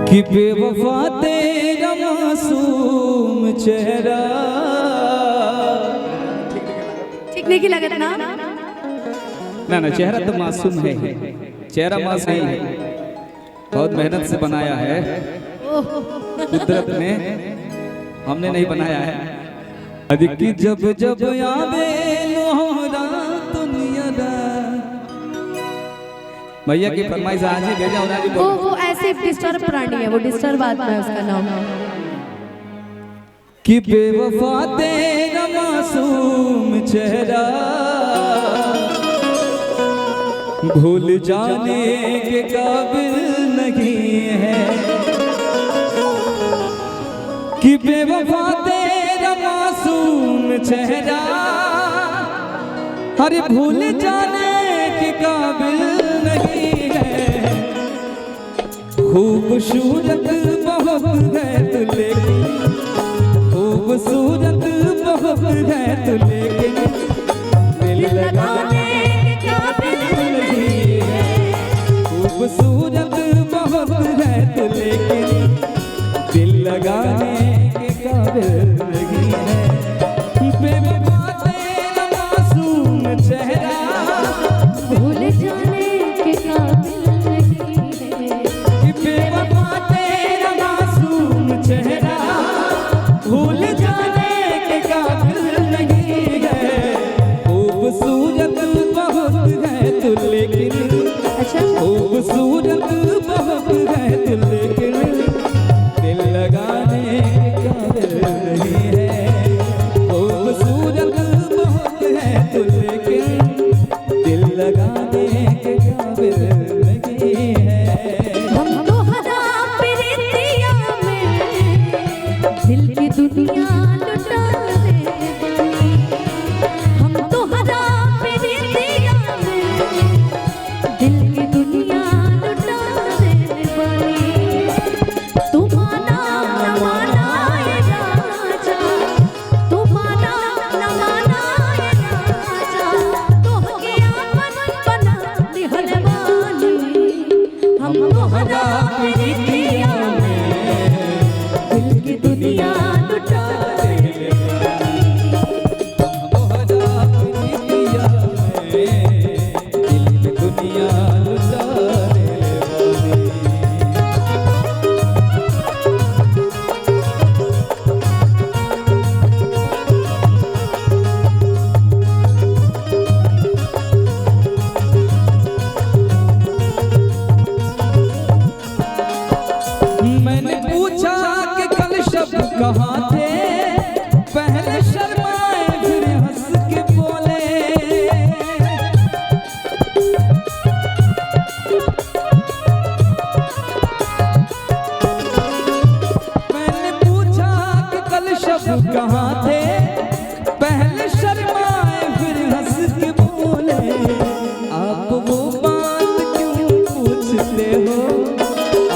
कि बेवफा तेरा मासूम चेहरा। ठीक नहीं की लगत ना? ना चेहरा तो मासूम है, चेहरा मासूम नहीं है, बहुत मेहनत से बनाया है कुदरत ने, हमने नहीं बनाया है। कि जब जब यादें लोहरा दुनिया भैया की फरमाइश आज ही भेजा और आज ही वो ऐसे डिस्टर्ब प्राणी है, वो डिस्टर्ब आदमी है, उसका नाम कि बेवफा तेरा मासूम चेहरा भूल जाने के काबिल नहीं है। कि बेवफा तेरा मासूम चेहरा हर भूल जाने के काबिल नहीं है। खूबसूरत बहुत है तू लेकिन, खूबसूरत बहुत है तू लेकिन दिल लगाने के काबिल नहीं है। खूबसूरत बहुत है तू लेकिन दिल लगाने के काबिल नहीं है। बेवफा तेरा मासूम चेहरा भूल जाने के काबिल नहीं है। कि बेवफा तेरा मासूम चेहरा भूल जाने के काबिल नहीं है। खूबसूरत बहुत है तू लेकिन, अच्छा खूबसूरत बहुत है तू लेकिन दिल लगाने के काबिल नहीं है। खूबसूरत बहुत है तू लेकिन दिल लगाने के काबिल नहीं है। हम तो हदा प्रीतिया में दिल की दुनिया लुटा देने वाली। हम तो हदा प्रीतिया में दिल की दुनिया लुटा देने वाली। तू माना न माना ये राजा, तू माना न माना ये राजा, तो कियामत बना निहल वाली। हम तो हदा प्रीतिया में दिल की दुनिया लुटा देने वाली। मोहरा प्रीतिया में दिल की दुनिया लुटा देने वाली। मैंने पूछा कि कल शब्द कहाँ थे, पहले शर्माए फिर हंस के बोले। मैंने पूछा कि कल शब्द कहाँ थे, पहले शर्माए फिर हंस के बोले। आप वो बात क्यों पूछते हो,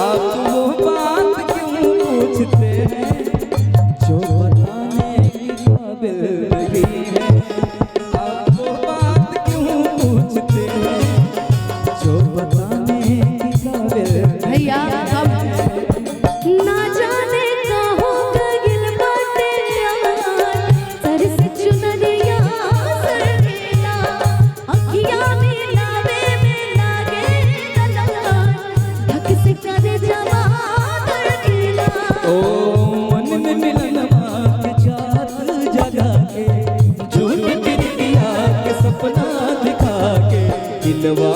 आप वो बात क्यों पूछते हैं जो बताने की काबिल नहीं है। आप वो बात क्यों पूछते हैं जो बताने की काबिल भैया हम ना जाने कहाँ गइल बाटे यार, सर से चुनरिया सरकेला, अखियाँ मिलावे में लागे दलाल, धक से करे जवा धड़केला। ओ मन में मिलन के जात जगा के, झूठ प्रीतिया के सपना दिखा के दिलवा